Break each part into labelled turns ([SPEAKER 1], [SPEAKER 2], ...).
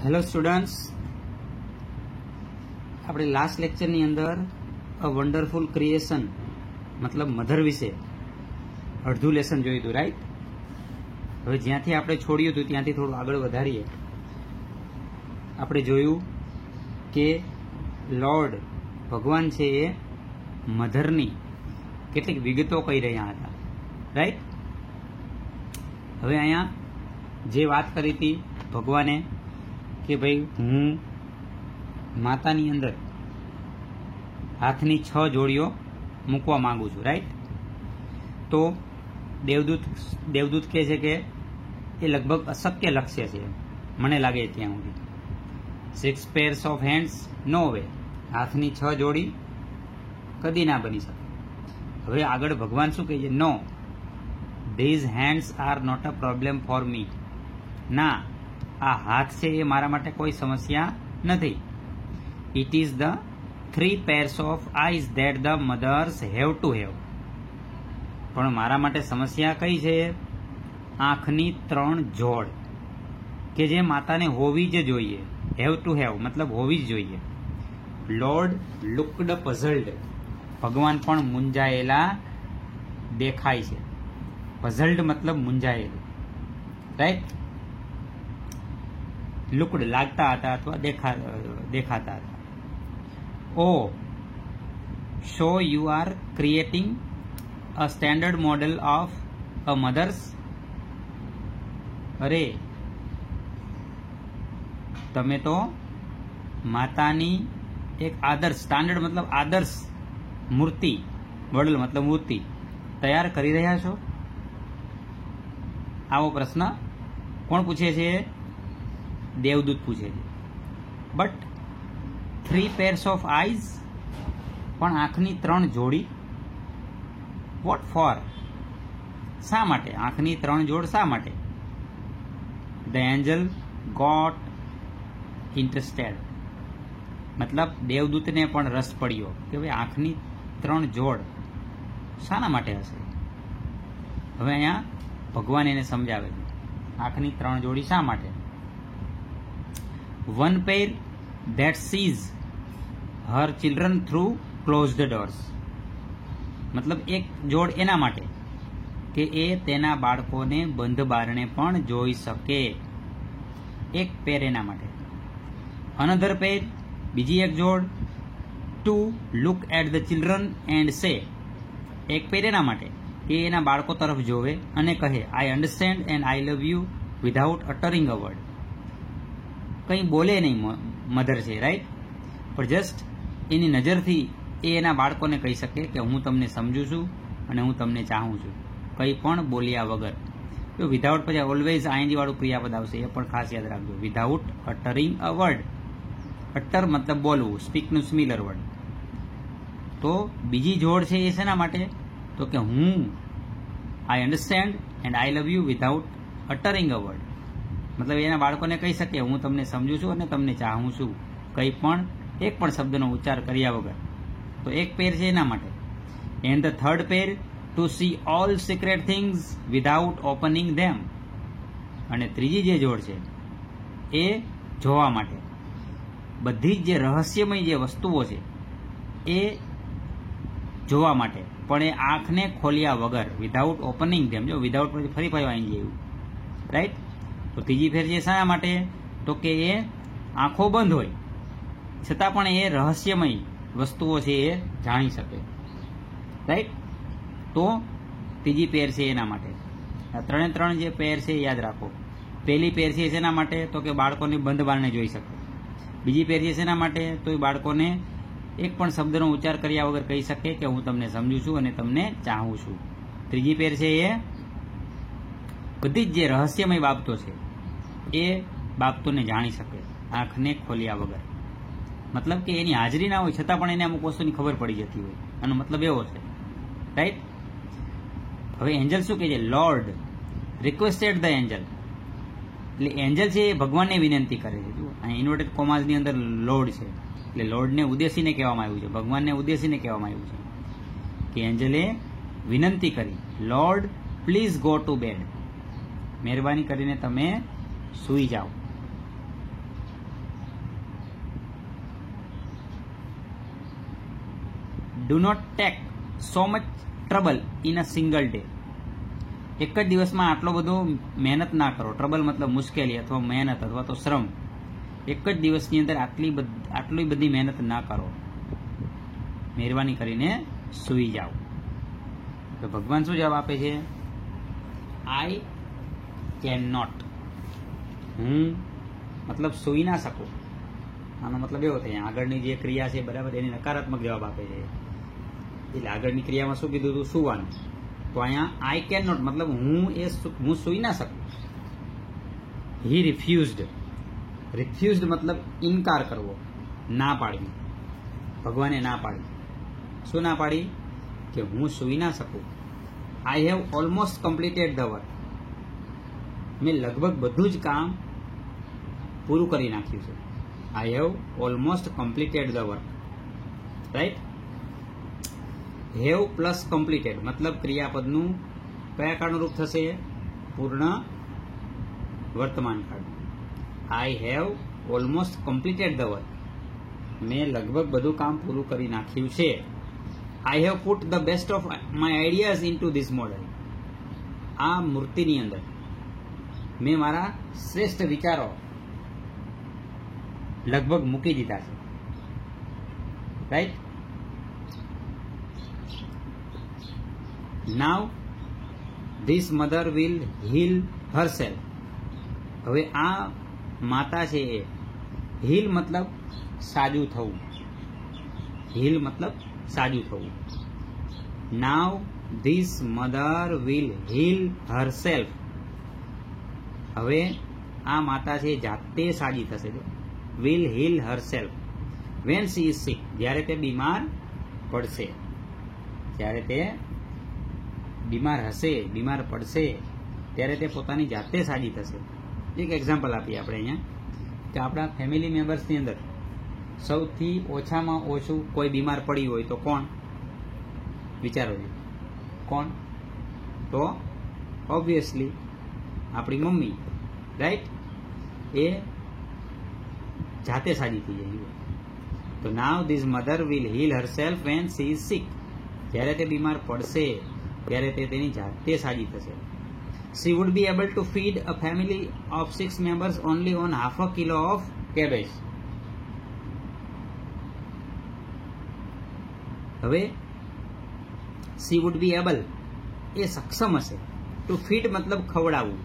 [SPEAKER 1] Hello students, આપણે last લેક્ચરની અંદર a wonderful creation મતલબ મધર વિશે અડધું લેસન જોયું હતું, રાઈટ? હવે જ્યાંથી આપણે છોડ્યું હતું ત્યાંથી થોડું આગળ વધારીએ. આપણે જોયું કે લોર્ડ ભગવાન છે એ મધરની કેટલીક વિગતો કહી રહ્યા હતા, રાઈટ? હવે અહીંયા જે વાત કરી હતી ભગવાને કે ભાઈ હું માતાની અંદર હાથની 6 જોડીઓ મૂકવા માંગુ છું, રાઈટ? તો દેવદૂત કહે છે કે એ લગભગ અશક્ય લક્ષ્ય છે, મને લાગે ત્યાં સુધી. 6 pairs of hands, no way. હાથની 6 જોડી કદી ના બની શકે. હવે આગળ ભગવાન શું કહે છે? No, these hands are not a problem for me. ના, આ હાથ છે એ મારા માટે કોઈ સમસ્યા નથી. It is the 3 pairs of eyes that the mothers have to have. પણ મારા માટે સમસ્યા કઈ છે? આંખની 3 જોડ કે જે માતાને હોવી જ જોઈએ. હેવ ટુ હેવ મતલબ હોવી જ જોઈએ. Lord looked puzzled. ભગવાન પણ મૂંઝાયેલા દેખાય છે. પઝલ્ડ મતલબ મૂંઝાયેલું, રાઈટ? લુકડ લાગતા હતા અથવા દેખાતા હતા. Oh so you are creating a standard model of a mothers. અરે, તમે તો માતાની એક આદર્શ, સ્ટાન્ડર્ડ મતલબ આદર્શ મૂર્તિ, મોડેલ મતલબ મૂર્તિ તૈયાર કરી રહ્યા છો. આવો પ્રશ્ન કોણ પૂછે છે? દેવદૂત પૂછે છે. બટ 3 pairs of eyes, પણ આંખની 3 જોડી. What for? શા માટે? આંખની 3 જોડ શા માટે? The angel got interested. મતલબ દેવદૂતને પણ રસ પડ્યો કે ભાઈ આંખની 3 જોડ શાના માટે હશે. હવે અહીંયા ભગવાન એને સમજાવે છે આંખની 3 જોડી શા માટે. 1 pair that sees her children through closed doors. મતલબ એક જોડ એના માટે કે એ તેના બાળકોને બંધ બારણે પણ જોઈ શકે. એક પેર એના માટે. અનધર પેર, બીજી એક જોડ, to look at the children and say. એક પેર એના માટે કે એના બાળકો તરફ જોવે અને કહે I understand and I love you without uttering a word. કંઈ બોલે નહીં મધર છે, રાઈટ? પણ જસ્ટ એની નજરથી એ એના બાળકોને કહી શકે કે હું તમને સમજુ છું અને હું તમને ચાહું છું, કંઈ પણ બોલ્યા વગર. તો વિધાઉટ પછી ઓલવેઝ આઈએનજી વાળું ક્રિયાપદ આવશે, એ પણ ખાસ યાદ રાખજો. Without uttering a word. Utter મતલબ બોલવું, સ્પીકનું સિમિલર વર્ડ. તો બીજી જોડ છે એ શેના માટે? તો કે હું I understand and I love you without uttering a word. મતલબ એના બાળકોને કહી શકે હું તમને સમજુ છું અને તમને ચાહું છું, કંઈ પણ એક પણ શબ્દનો ઉચ્ચાર કર્યા વગર. તો એક પેર છે એના માટે. And the third pair to see all secret things without opening them. અને ત્રીજી જે જોડ છે એ જોવા માટે. બધી જ જે રહસ્યમય જે વસ્તુઓ છે એ જોવા માટે, પણ એ આંખને ખોલ્યા વગર. વિધાઉટ ઓપનિંગ ધેમ. જો વિધાઉટ પછી ફરી આવી જેવું, રાઈટ? તો ત્રીજી ફેર છે શા માટે? તો કે એ આંખો બંધ હોય છતાં પણ એ રહસ્યમય વસ્તુઓ છે એ જાણી શકે, રાઈટ? તો ત્રીજી પેર છે એના માટે. આ 3 જે પેર છે યાદ રાખો. પહેલી પેર છે શેના માટે? તો કે બાળકોને બંધ બારણે જોઈ શકે. બીજી પેર છે શેના માટે? તો એ બાળકોને એક પણ શબ્દનો ઉચ્ચાર કર્યા વગર કહી શકે કે હું તમને સમજુ છું અને તમને ચાહું છું. ત્રીજી પેર છે એ બધી જ જે રહસ્યમય બાબતો છે એ બાબતોને જાણી શકે આંખને ખોલ્યા વગર. મતલબ કે એની હાજરી ના હોય છતાં પણ એને અમુક વસ્તુની ખબર પડી જતી હોય. આનો મતલબ એવો છે, રાઈટ? હવે એન્જલ શું કહે છે? Lord requested the Angel. એટલે એન્જલ છે એ ભગવાનને વિનંતી કરે છે. જુઓ, અહીં ઇન્વર્ટેડ કોમાસની અંદર લોર્ડ છે, એટલે લોર્ડને ઉદ્દેશીને કહેવામાં આવ્યું છે, ભગવાનને ઉદ્દેશીને કહેવામાં આવ્યું છે કે એન્જલે વિનંતી કરી, lord please go to bed. મહેરબાની કરીને તમે સૂઈ જાઓ. Do not take so much trouble in a single day. એક જ દિવસમાં આટલો બધો મહેનત ના કરો. ટ્રબલ મતલબ મુશ્કેલી અથવા મહેનત અથવા તો શ્રમ. એક જ દિવસની અંદર આટલી બધી મહેનત ના કરો. મહેરબાની કરીને સૂઈ જાઓ. તો ભગવાન શું જવાબ આપે છે? I can not. હું મતલબ સૂઈ ના શકું. આનો મતલબ એવો થાય આગળની જે ક્રિયા છે બરાબર એની નકારાત્મક જવાબ આપે છે. એટલે આગળની ક્રિયામાં શું કીધું હતું? સૂવાનું. તો અહીંયા આઈ કેન નોટ મતલબ હું સૂઈ ના શકું. હી રિફ્યુઝડ. રિફ્યુઝડ મતલબ ઇનકાર કરવો, ના પાડવી. ભગવાને ના પાડી. શું ના પાડી? કે હું સૂઈ ના શકું. I have almost completed the work. મેં લગભગ બધું જ કામ પૂરું કરી નાખ્યું છે. I have almost completed the work. Right. Have plus completed મતલબ ક્રિયાપદનું કયા કાળનું રૂપ થશે? પૂર્ણ વર્તમાન કાળ. I have almost completed the work. મેં લગભગ બધું કામ પૂરું કરી નાખ્યું છે. I have put the best of my ideas in two this model. આ મૂર્તિની અંદર મેં મારા શ્રેષ્ઠ વિચારો લગભગ મૂકી દીધા છે. Right. Now this mother will heal herself. હવે આ માતા છે એ હીલ મતલબ સાજું થવું. હીલ મતલબ સાજું થવું. Now this mother will heal herself. હવે આ માતા છે જાતે સાજી થશે. Will heal herself when she is sick. જ્યારે તે બીમાર પડશે. જ્યારે તે બીમાર હશે, બીમાર પડશે ત્યારે તે પોતાની જાતે સાજી થશે. એક એક્ઝામ્પલ આપીએ આપણે અહીંયા કે આપણા ફેમિલી મેમ્બર્સની અંદર સૌથી ઓછામાં ઓછું કોઈ બીમાર પડી હોય તો કોણ? વિચારો છો કોણ? તો ઓબ્વિયસલી આપણી મમ્મી. રાઈટ. એ જાતે સાજી થઈ જાય. તો now this mother will heal herself when she is sick. જ્યારે તે બીમાર પડશે ત્યારે તે તેની જાતે સાજી થશે. She would be able to feed a family of 6 members only on half a kilo of cabbage. હવે she would be able એ સક્ષમ હશે. To feed મતલબ ખવડાવવું.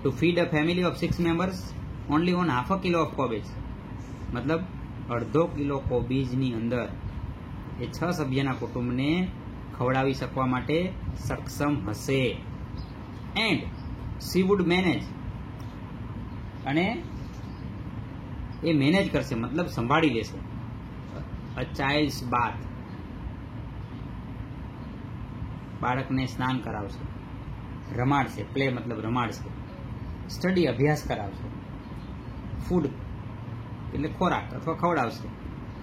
[SPEAKER 1] To feed a family of 6 members only on half a kilo of cabbage મતલબ અડધો kilo કોબીજની અંદર એ 6 સભ્યના કુટુંબને ખવડાવી શકવા માટે સક્ષમ હશે. And she would manage. અને એ મેનેજ કરશે મતલબ સંભાળી લેશે. અ ચાઇલ્ડ્સ બાથ. બાળકને સ્નાન કરાવશે. રમાડશે. પ્લે મતલબ રમાડશે. સ્ટડી અભ્યાસ કરાવશે. ફૂડ એટલે ખોરાક અથવા ખવડાવશે.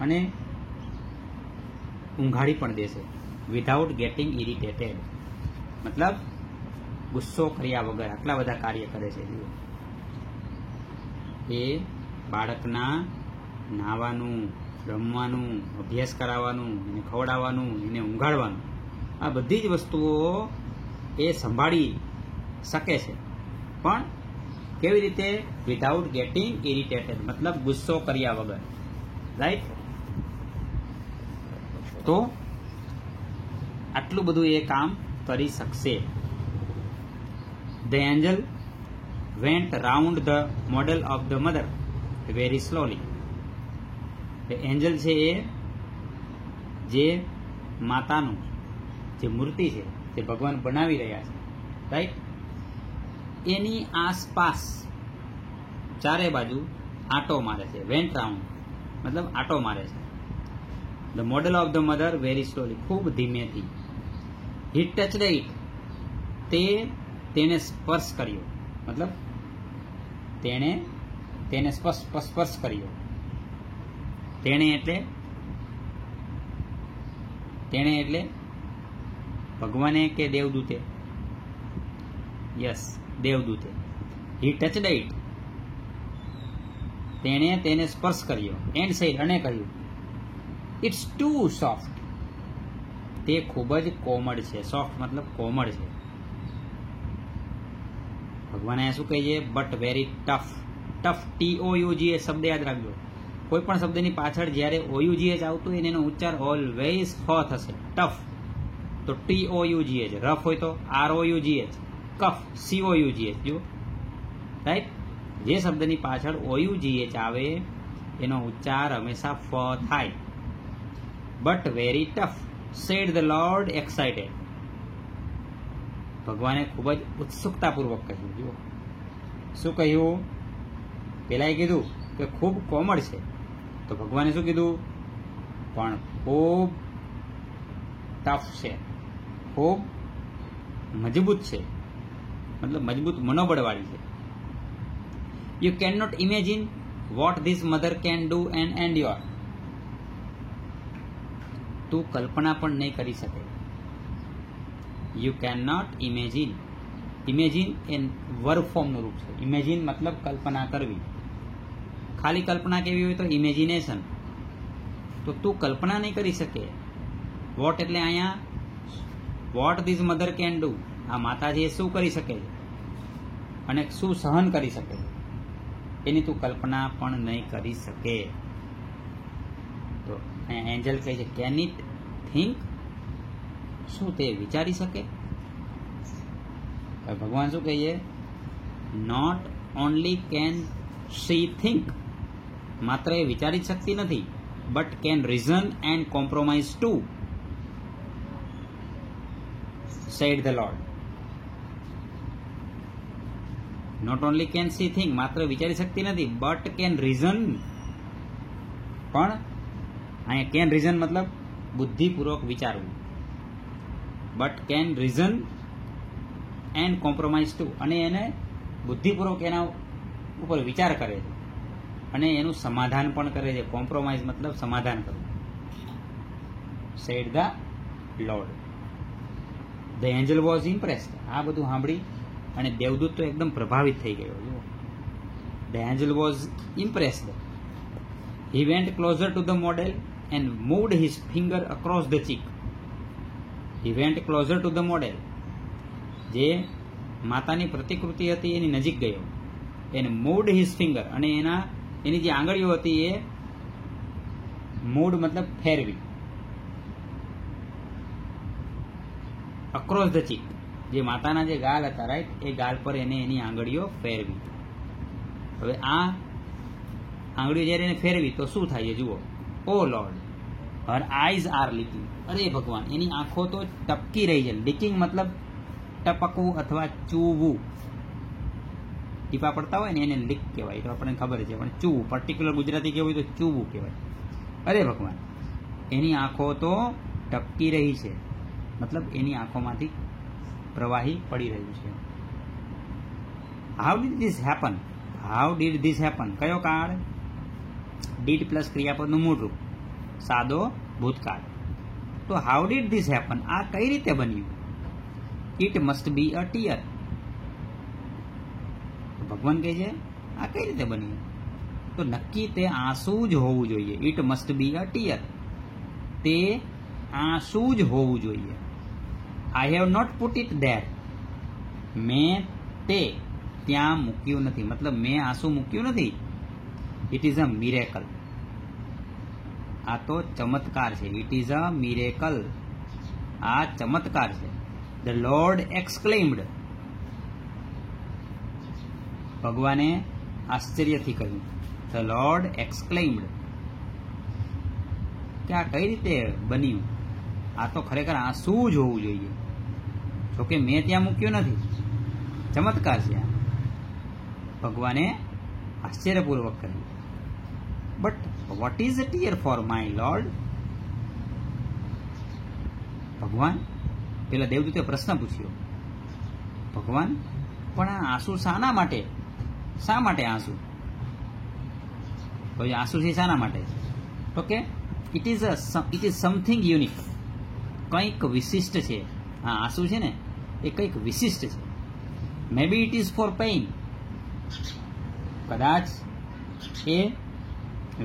[SPEAKER 1] અને ઊંઘાડી પણ દેશે. વિધાઉટ ગેટિંગ ઇરિટેટેડ મતલબ ગુસ્સો કર્યા વગર આટલા બધા કાર્ય કરે છે. એ બાળકના નાહવાનું, રમવાનું, અભ્યાસ કરાવવાનું, એને ખવડાવવાનું, એને ઊંઘાડવાનું, આ બધી જ વસ્તુઓ એ સંભાળી શકે છે. પણ કેવી રીતે? વિધાઉટ ગેટિંગ ઇરિટેટેડ મતલબ ગુસ્સો કર્યા વગર. રાઈટ. તો આટલું બધું એ કામ કરી શકશે. The angel went round the model of the mother very slowly. The angel છે એ જે માતાનું જે મૂર્તિ છે તે ભગવાન બનાવી રહ્યા છે. રાઈટ. એની આસપાસ ચારે બાજુ આંટો મારે છે. વેન્ટ રાઉન્ડ મતલબ આંટો મારે છે. The model of the mother very slowly ખૂબ ધીમેથી. હી ટચડ ઇટ. તેને સ્પર્શ કર્યો મતલબ તેને સ્પર્શ કર્યો. તેણે એટલે ભગવાને કે દેવદૂતે? યસ, દેવદૂતે. He ટચડ it. તેણે તેને સ્પર્શ કર્યો. એન્ડ સેડ અને કહ્યું ઇટ્સ ટુ સોફ્ટ. તે ખૂબ જ કોમળ છે. સોફ્ટ મતલબ કોમળ છે. ભગવાન અહીંયા શું કહે છે? But very tough. Tough TOUGH શબ્દ યાદ રાખજો. કોઈ પણ શબ્દની પાછળ જ્યારે OUGH આવતું હોય એનો ઉચ્ચાર ઓલવેઝ ફ થશે. ટફ તો TOUGH, રફ હોય તો ROUGH, કફ COUGH. જો રાઈટ, જે શબ્દની પાછળ OUGH આવે એનો ઉચ્ચાર હંમેશા ફ થાય. But very tough said the lord excited. ભગવાને ખૂબ જ ઉત્સુકતાપૂર્વક કહ્યું. જુઓ શું કહ્યું? પેલાએ કીધું કે ખૂબ કોમળ છે, તો ભગવાને શું કીધું? પણ ખૂબ ટફ છે, ખૂબ મજબૂત છે, મતલબ મજબૂત મનોબળવાળી છે. You can not imagine what this mother can do and endure. તું કલ્પના પણ નહીં કરી શકે. You can not imagine. Imagine a verb ફોર્મનું રૂપ છે. ઇમેજિન મતલબ કલ્પના કરવી. ખાલી કલ્પના કેવી હોય તો ઇમેજિનેશન. તો તું કલ્પના નહીં કરી શકે. વોટ એટલે અહીંયા vote this mother can do. આ માતાજી એ શું કરી શકે છે અને શું સહન કરી શકે છે એની તું કલ્પના પણ નહીં કરી શકે. તો અહીંયા એન્જલ કહે છે કેન ઇટ થિંક. શું તે વિચારી શકે? ભગવાન શું કહીએ? Not only can she think. માત્ર એ વિચારી જ શકતી નથી, but can reason and compromise too, said the lord. Not only can she think, માત્ર વિચારી શકતી નથી, બટ કેન રીઝન. પણ અહીંયા કેન રીઝન મતલબ બુદ્ધિપૂર્વક વિચારવું. But can reason and compromise too, અને એને બુદ્ધિપૂર્વક એના ઉપર વિચાર કરે છે અને એનું સમાધાન પણ કરે છે. કોમ્પ્રોમાઇઝ મતલબ સમાધાન કરવું. Said the lord. The angel was impressed. આ બધું સાંભળી અને દેવદૂત તો એકદમ પ્રભાવિત થઈ ગયો. જુઓ, the angel was impressed. He went closer to the model and moved his finger across the cheek. He went closer to the model. જે માતાની પ્રતિકૃતિ હતી એની નજીક ગયો. એને મૂવડ હિઝ ફિંગર, અને એની જે આંગળીઓ હતી એ મૂડ મતલબ ફેરવી. અક્રોસ ધ ચીક, જે માતાના જે ગાલ હતા રાઈટ, એ ગાલ પર એને એની આંગળીઓ ફેરવી. હવે આ આંગળીઓ જ્યારે એને ફેરવી તો શું થાય જુઓ. Oh lord, her eyes are leaking. અરે ભગવાન, એની આંખો તો ટપકી રહી છે. લીકિંગ મતલબ ટપકવું અથવા ચૂવું. ટીપા પડતા હોય ને એને લીક કહેવાય, તો આપણને ખબર છે. પણ ચૂવું, પર્ટિક્યુલર ગુજરાતી કેવું હોય તો ચૂવું કહેવાય. અરે ભગવાન, એની આંખો તો ટપકી રહી છે, મતલબ એની આંખોમાંથી પ્રવાહી પડી રહ્યું છે. How did this happen. How did this happen. કયો કાળ? ડીડ પ્લસ ક્રિયાપદનું મૂળ રૂપ, સાદો ભૂતકાળ. તો હાઉ ડીડ ધીસ હેપન, આ કઈ રીતે બન્યું? It must be a tear. ભગવાન કહે છે આ કઈ રીતે બન્યું? તો નક્કી તે આંસુ જ હોવું જોઈએ. It must be a tear. તે આંસુ જ હોવું જોઈએ. I have not put it there. મેં તે ત્યાં મૂક્યું નથી, મતલબ મેં આંસુ મૂક્યું નથી. It is a miracle. આ તો ચમત્કાર છે. It is a miracle. આ ચમત્કાર છે. The lord exclaimed. ભગવાને આશ્ચર્યથી કહ્યું. ધ લોર્ડ એક્સક્લેમ્ડ કે આ કઈ રીતે બન્યું? આ તો ખરેખર આંસુ જ હોવું જોઈએ. જોકે મેં ત્યાં મૂક્યું નથી. ચમત્કાર છે. ભગવાને આશ્ચર્યપૂર્વક કહ્યું. But what is a tear for my lord? ભગવાન, પેલા દેવદૂતે પ્રશ્ન પૂછ્યો. ભગવાન, પણ આ આંસુ શાના માટે? શા માટે આંસુ? તો આંસુ છે શાના માટે? તો કે ઇટ ઇઝ સમથિંગ યુનિક. કંઈક વિશિષ્ટ છે. હા, આંસુ છે ને એ કંઈક વિશિષ્ટ છે. મે B it is four pain. કદાચ એ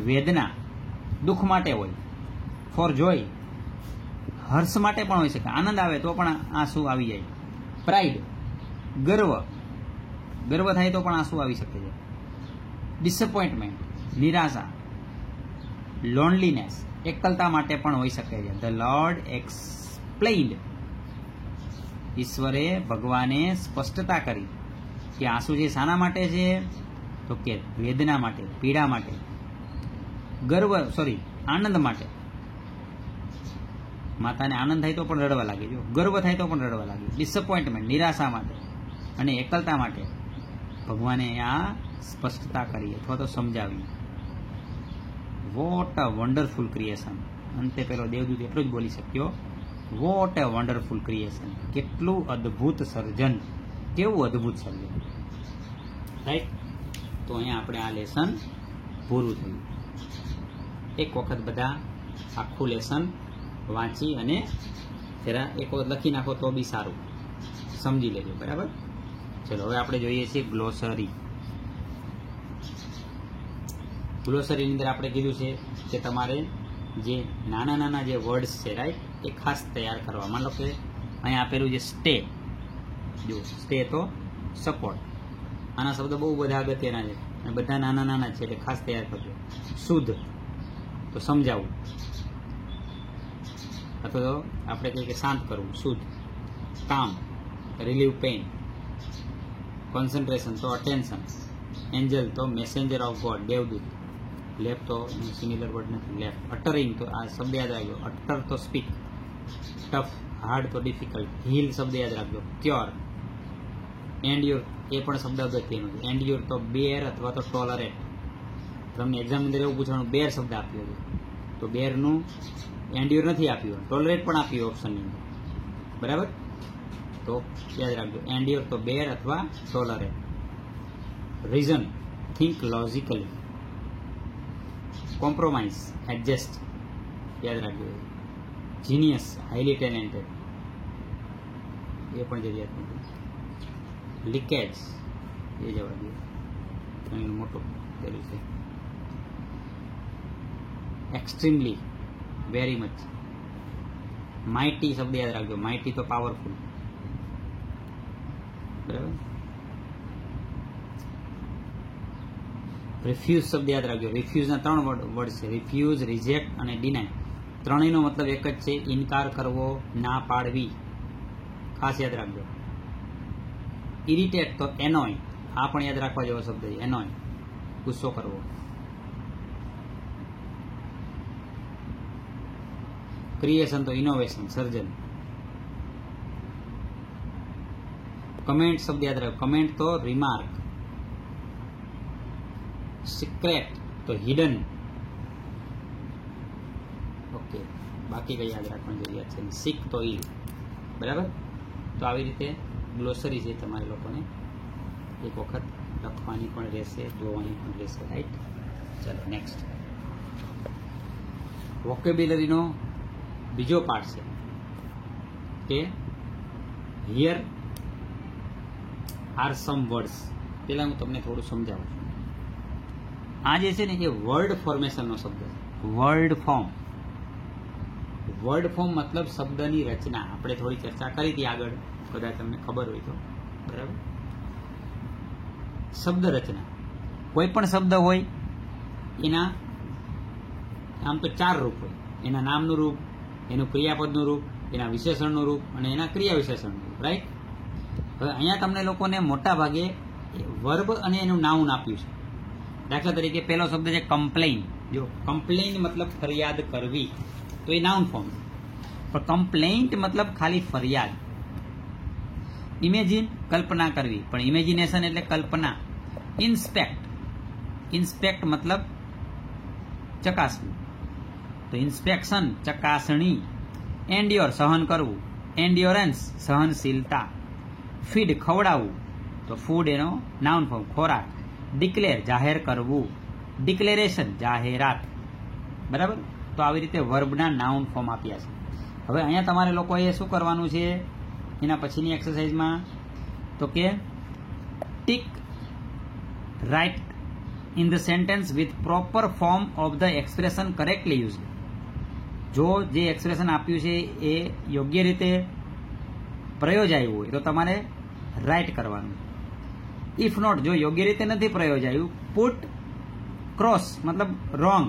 [SPEAKER 1] વેદના, દુઃખ માટે હોય. ફોર જોય, હર્ષ માટે પણ હોઈ શકે, આનંદ આવે તો પણ આંસુ આવી જાય. પ્રાઇડ, ગર્વ, ગર્વ થાય તો પણ આંસુ આવી શકે છે. ડિસઅપોઇન્ટમેન્ટ, નિરાશા. લોનલીનેસ, એકલતા માટે પણ હોઈ શકે છે. ધ લોર્ડ એક્સપ્લેઇન્ડ, ઈશ્વરે ભગવાને સ્પષ્ટતા કરી કે આંસુ જે શાના માટે છે, તો કે વેદના માટે, પીડા માટે. આનંદ માટે. માતાને આનંદ થાય તો પણ રડવા લાગે, જો ગર્વ થાય તો પણ રડવા લાગે. ડિસઅપોઇન્ટમેન્ટ, નિરાશા માટે અને એકલતા માટે ભગવાને આ સ્પષ્ટતા કરી અથવા તો સમજાવી. What a wonderful creation. અંતે પેલો દેવદૂત એટલું જ બોલી શક્યો, વોટ અ વન્ડરફુલ ક્રિએશન. કેટલું અદ્ભુત સર્જન, કેવું અદ્ભુત સર્જન. રાઈટ. તો અહીંયા આપણે આ લેસન પૂરું થયું. એક વખત બધા આખું લેસન વાંચી અને જરા એક વખત લખી નાખો તો બી સારું, સમજી લેજો. બરાબર. ચલો હવે આપણે જોઈએ છીએ ગ્લોસરી. ગ્લોસરીની અંદર આપણે કીધું છે કે તમારે જે નાના નાના જે વર્ડ્સ છે, રાઈટ, એ ખાસ તૈયાર કરવા. માનો કે અહીંયા આપેલું જે સ્ટે, જો સ્ટે તો સપોર્ટ. આના શબ્દો બહુ બધા અગત્યના છે અને બધા નાના નાના છે એટલે ખાસ તૈયાર કરજો. શુદ્ધ તો સમજાવવું, અથવા તો આપણે કહીએ કે શાંત કરવું, શુદ્ધ. કામ, રિલીવ પેઇન. કોન્સન્ટ્રેશન તો અટેન્શન. એન્જલ તો મેસેન્જર ઓફ ગોડ, દેવદૂત. લેફ્ટ તો સિમિલર વર્ડ નથી, લેફ્ટ. અટરિંગ તો આ શબ્દ યાદ રાખજો, અટર તો સ્પીક. ટફ, હાર્ડ તો ડિફિકલ્ટ. હીલ શબ્દ યાદ રાખજો, ક્યોર. એન્ડ્યોર એ પણ શબ્દ અગત્યનો છે. એન્ડ્યોર તો બેર અથવા તો ટોલરેટ. તમને એક્ઝામની અંદર એવું પૂછવાનું, બેર શબ્દ આપ્યો છે તો બેરનું એન્ડ્યોર નથી આપ્યું, ટોલરેટ પણ આપ્યું ઓપ્શનની અંદર. બરાબર. તો યાદ રાખજો, એન્ડ્યોર તો બેર અથવા tolerate. Reason, think logically. Compromise, adjust. યાદ રાખજો. Genius, highly talented. એ પણ જરૂરિયાત નથી. લીકેજ એ જવા દે, એનું મોટું પેલું છે. Extremely, very much. માઇટી શબ્દ યાદ રાખજો, માઇટી તો પાવરફુલ. બરાબર. રિફ્યુઝ શબ્દ યાદ રાખજો. રિફ્યુઝના 3 વર્ડ છે, રિફ્યુઝ, રિજેક્ટ અને ડિનાય. ત્રણેયનો મતલબ એક જ છે, ઇનકાર કરવો, ના પાડવી. ખાસ યાદ રાખજો. ઇરિટેટ તો એનોય, આ પણ યાદ રાખવા જેવો શબ્દ છે, એનોય, ગુસ્સો કરવો. ક્રિએશન તો ઇનોવેશન, સર્જન. કમેન્ટ શબ્દ યાદ રાખો, કમેન્ટ તો રિમાર્ક. સિક્રેટ તો હિડન. ઓકે, બાકી કઈ યાદ રાખવાની જરૂરિયાત છે. સિક તો ઈલ. બરાબર. તો આવી રીતે ગ્લોસરી છે, તમારે લોકોને એક વખત લખવાની પણ રહેશે, જોવાની પણ રહેશે. રાઈટ. ચલો નેક્સ્ટ. વોકેબ્યુલરીનો બીજો પાર્ટ છે કે હિયર આર સમ વર્ડ્સ. પહેલાં હું તમને થોડું સમજાવું છું. આ જે છે ને એ વર્ડ ફોર્મેશનનો શબ્દ છે. Word form. વર્ડ ફોર્મ મતલબ શબ્દની રચના. આપણે થોડી ચર્ચા કરી હતી આગળ, કદાચ તમને ખબર હોય તો. બરાબર. શબ્દ રચના. કોઈ પણ શબ્દ હોય એના આમ તો 4 રૂપ હોય. એના નામનું રૂપ, એનું ક્રિયાપદનું રૂપ, એના વિશેષણનું રૂપ અને એના ક્રિયા વિશેષણનું રૂપ. રાઈટ. હવે અહીંયા તમને લોકોને મોટા ભાગે વર્બ અને એનું નાઉન આપ્યું છે. દાખલા તરીકે પહેલો શબ્દ છે કમ્પ્લેઇન. જો કમ્પ્લેઇન મતલબ ફરિયાદ કરવી, તો એ નાઉન ફોર્મ. પણ કમ્પ્લેઇન્ટ મતલબ ખાલી ફરિયાદ. ઇમેજિન, કલ્પના કરવી, પણ ઇમેજિનેશન એટલે કલ્પના. ઇન્સ્પેક્ટ, ઇન્સ્પેક્ટ મતલબ ચકાસવું, તો ઇન્સ્પેક્શન ચકાસણી. એન્ડ્યોર સહન કરવું, એન્ડ્યોરન્સ સહનશીલતા. ફીડ ખવડાવવું, તો ફૂડ એનો નાઉન ફોર્મ, ખોરાક. ડિક્લેર જાહેર કરવું, ડિક્લેરેશન જાહેરાત. બરાબર. તો આવી રીતે વર્બના નાઉન ફોર્મ આપ્યા છે. હવે અહીંયા તમારે લોકોએ શું કરવાનું છે એના પછીની એક્સરસાઇઝમાં, તો કે tick right in the sentence with proper form of the expression correctly use. જો જે એક્સપ્રેશન આપ્યું છે એ યોગ્ય રીતે પ્રયોજાયું હોય તો તમારે રાઈટ કરવાનું. ઇફ નોટ, જો યોગ્ય રીતે નથી પ્રયોજાયું, પુટ ક્રોસ મતલબ રોંગ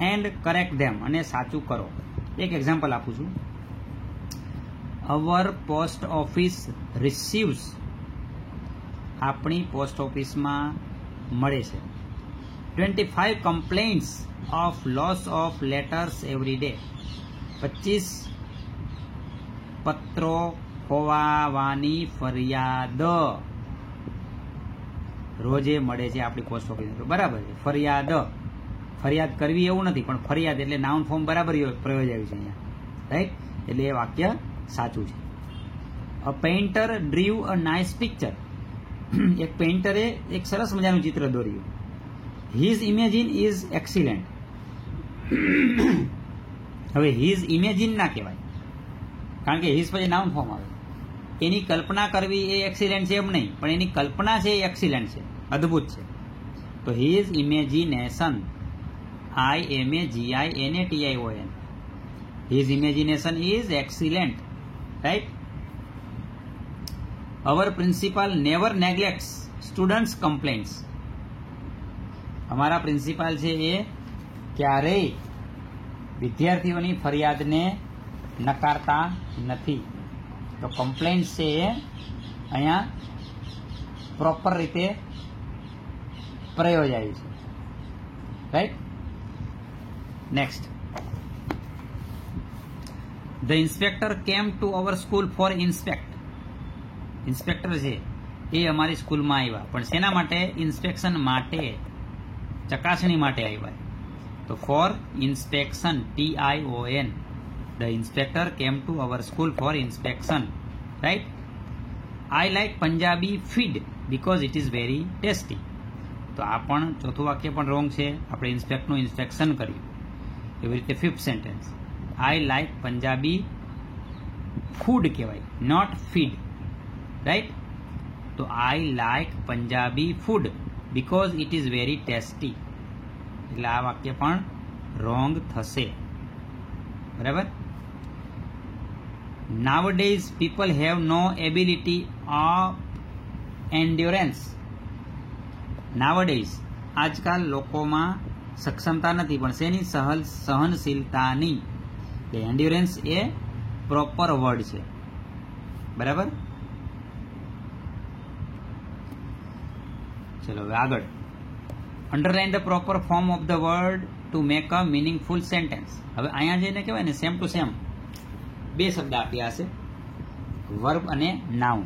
[SPEAKER 1] એન્ડ કરેક્ટ ધેમ, અને સાચું કરો. એક એક્ઝામ્પલ આપું છું. અવર પોસ્ટ ઓફિસ રિસીવ્સ, આપણી પોસ્ટ ઓફિસમાં મળે છે 25 complaints of loss of letters every day, 25 પત્રો ખોવાવાની ફરિયાદ રોજે મળે છે આપણી પોસ્ટ ઓફિસ. બરાબર છે. ફરિયાદ કરવી એવું નથી, પણ ફરિયાદ એટલે નાઉન ફોર્મ બરાબર પ્રયોજાયું છે અહીંયા, રાઈટ? એટલે એ વાક્ય સાચું છે. A painter drew a nice picture, એક પેઇન્ટરે એક સરસ મજાનું ચિત્ર દોર્યું. His imagine is excellent. હવે હિઝ ઇમેજિન ના કહેવાય, કારણ કે હિઝ પછી નાઉન ફોર્મ આવે. એની કલ્પના કરવી એ એક્સિલન્ટ છે એમ નહીં, પણ એની કલ્પના છે એ એક્સિલન્ટ છે, અદ્ભુત છે. તો his imagination, IMAGINATION, his imagination is excellent, right? Our principal never neglects students complaints, અમારા પ્રિન્સિપાલ છે એ ક્યારેય વિદ્યાર્થીઓની ફરિયાદને નકારતા નથી. તો કમ્પ્લેન્ટ્સ છે એ અહીંયા પ્રોપર રીતે પ્રયોજાયું છે, right? Next, the inspector came to our school four inspect. Inspector છે એ અમારી સ્કૂલમાં આવ્યા, પણ શેના માટે? ઇન્સ્પેક્શન માટે, ચકાસણી માટે આવ્યા. તો for inspection, TION, the inspector came to our school for inspection, right? I like Punjabi feed because it is very tasty. તો આ પણ ચોથું વાક્ય પણ રોંગ છે, આપણે ઇન્સ્પેક્ટનું ઇન્સ્પેક્શન કર્યું. એવી રીતે fifth sentence, I like Punjabi food કહેવાય, નોટ ફીડ, રાઈટ? તો I like Punjabi food because it is very tasty, એટલે આ વાક્ય પણ રોંગ થશે. બરાબર? Nowadays people have no ability of endurance. Nowadays, આજકાલ લોકોમાં સક્ષમતા નથી, પણ શેની? સહનશીલતાની. એન્ડ્યોરન્સ એ પ્રોપર વર્ડ છે. બરાબર? ચલો હવે આગળ. Underline the proper form of the word to make a meaningful sentence. હવે અહીંયા જઈને કહેવાય ને સેમ ટુ સેમ બે શબ્દ આપ્યા હશે, વર્બ અને નાઉન.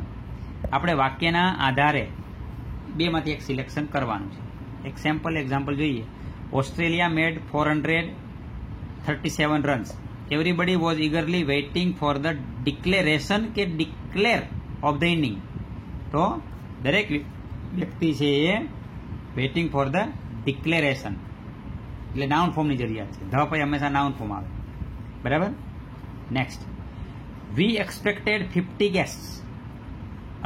[SPEAKER 1] આપણે વાક્યના આધારે બેમાંથી એક સિલેક્શન કરવાનું છે. એક સેમ્પલ એક્ઝામ્પલ જોઈએ. Australia made 437 runs. Everybody was eagerly waiting for the declaration કે ડિક્લેર ઓફ ધ ઇનિંગ. તો દરેક વ્યક્તિ છે એ વેઇટિંગ ફોર ધ ડિક્લેરેશન, એટલે નાઉન ફોર્મની જરૂરિયાત છે. ધ પછી હંમેશા નાઉન ફોર્મ આવે. બરાબર? Next, we expected 50 guest.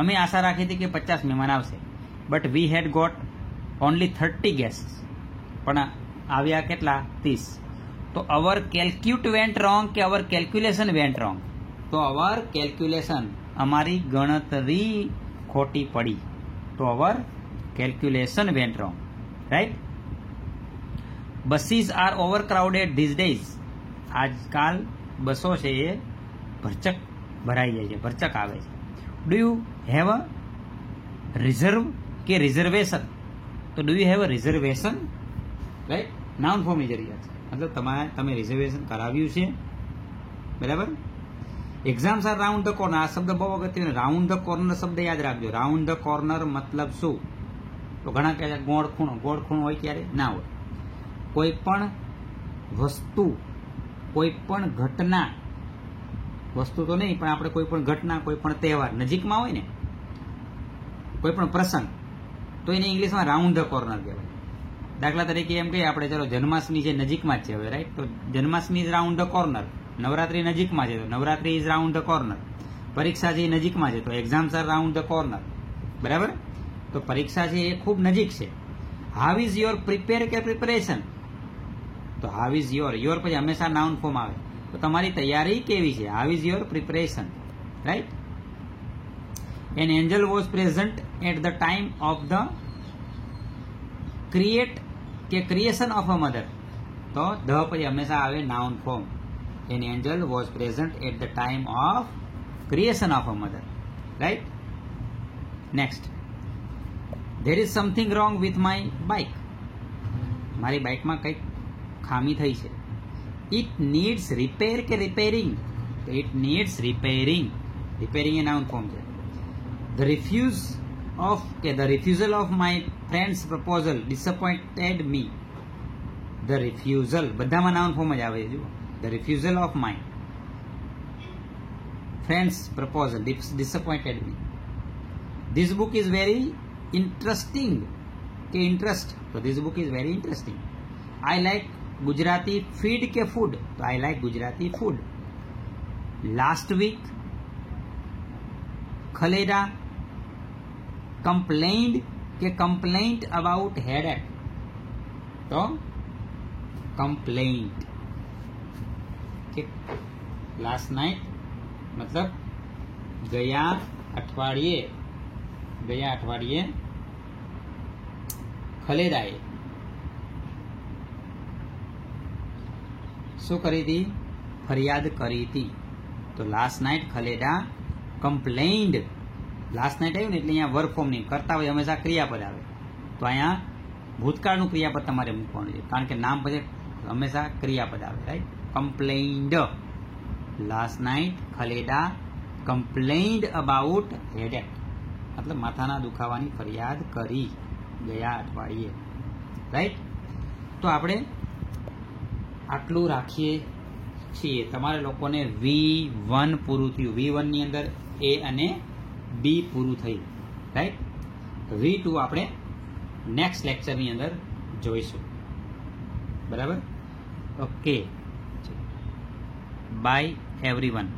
[SPEAKER 1] અમે આશા રાખી હતી કે 50 મહેમાન આવશે, but we had got only 30 guest. પણ આવ્યા કેટલા? 30. તો અવર કેલ્ક્યુટ વેન્ટ રોંગ કે અવર કેલ્ક્યુલેશન વેન્ટ રોંગ? તો અવર કેલ્ક્યુલેશન, અમારી ગણતરી ખોટી પડી. તો our calculation went wrong, right? Buses are over crowded these days. આજકાલ બસો છે એ ભરચક ભરાઈ જાય છે, ભરચક આવે છે. Do you have a reserve કે રિઝર્વેશન? તો do you have a reservation, right? Noun ફોર્મની જરૂરિયાત છે, મતલબ તમે રિઝર્વેશન કરાવ્યું છે. બરાબર? Exams are round the corner. આ શબ્દ બહુ અગત્યનો. રાઉન્ડ ધ કોર્નર શબ્દ યાદ રાખજો. રાઉન્ડ ધ કોર્નર મતલબ શું? તો ઘણા કહે છે ગોળ ખૂણો. ગોળ ખૂણો હોય ક્યારે? ના હોય. કોઈ પણ વસ્તુ, કોઈ પણ ઘટના, વસ્તુ તો નહીં પણ આપણે કોઈ પણ ઘટના, કોઈ પણ તહેવાર નજીકમાં હોય ને, કોઈ પણ પ્રસંગ, તો એને ઇંગ્લિશમાં રાઉન્ડ ધ કોર્નર કહેવાય. દાખલા તરીકે એમ કહીએ આપણે, ચલો જન્માષ્ટમી છે નજીકમાં જ છે હવે, રાઈટ? તો Janmashtami is round the corner. Navratri નજીકમાં છે તો Navratri is round the corner. પરીક્ષા છે નજીકમાં છે તો exams are round the corner. બરાબર? તો પરીક્ષા છે એ ખૂબ નજીક છે. હાવ ઇઝ યોર પ્રિપેર કે પ્રિપરેશન? તો હાવ ઇઝ યોર. યોર પછી હંમેશા નાઉન ફોર્મ આવે. તો તમારી તૈયારી કેવી છે? How is your preparation, right? An angel was present at the time of the creation of a mother. તો ધ પછી હંમેશા આવે noun form. An angel was present at the time of creation of a mother, right? Next, there is something wrong with my bike. મારી બાઇકમાં કંઈક ખામી થઈ છે. ઇટ નીડ્સ રિપેર કે રિપેરિંગ? તો ઇટ નીડ્સ રિપેરિંગ. રિપેરિંગ એ noun form છે. The refusal of my friends proposal disappointed me. The refusal બધામાં નાઉન ફોર્મ જ આવે છે. જુઓ, the refusal of my friends proposal disappointed me. This book is very interesting કે interest? તો this book is very interesting. I like Gujarati feed કે food? તો I like Gujarati food. Last week Khaleda complained કે complaint about headache? તો complaint. કે last night મતલબ ગયા અઠવાડિયે ખલેડાએ શું કરી હતી? ફરિયાદ કરી હતી. તો last night Khaleda કમ્પ્લેન્ડ. Last night આવ્યું ને એટલે અહીંયા વર્ક ફોર્મ નહીં, કરતા હોય હંમેશા ક્રિયાપદ આવે. તો અહીંયા ભૂતકાળનું ક્રિયાપદ તમારે મૂકવાનું છે, કારણ કે નામ પછી હંમેશા ક્રિયાપદ આવે, right? Complained. Last night Khaleda complained about headache, મતલબ માથાના દુખાવાની ફરિયાદ કરી ગયા અઠવાડિયે, રાઈટ? તો આપણે આટલું રાખીએ છીએ. તમારે લોકોને V1 પૂરું થયું. V1 ની અંદર A અને B પૂરું થયું, રાઈટ? V2 આપણે નેક્સ્ટ લેક્ચરની અંદર જોઈશું, બરાબર? Okay, by everyone,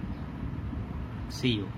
[SPEAKER 1] C you.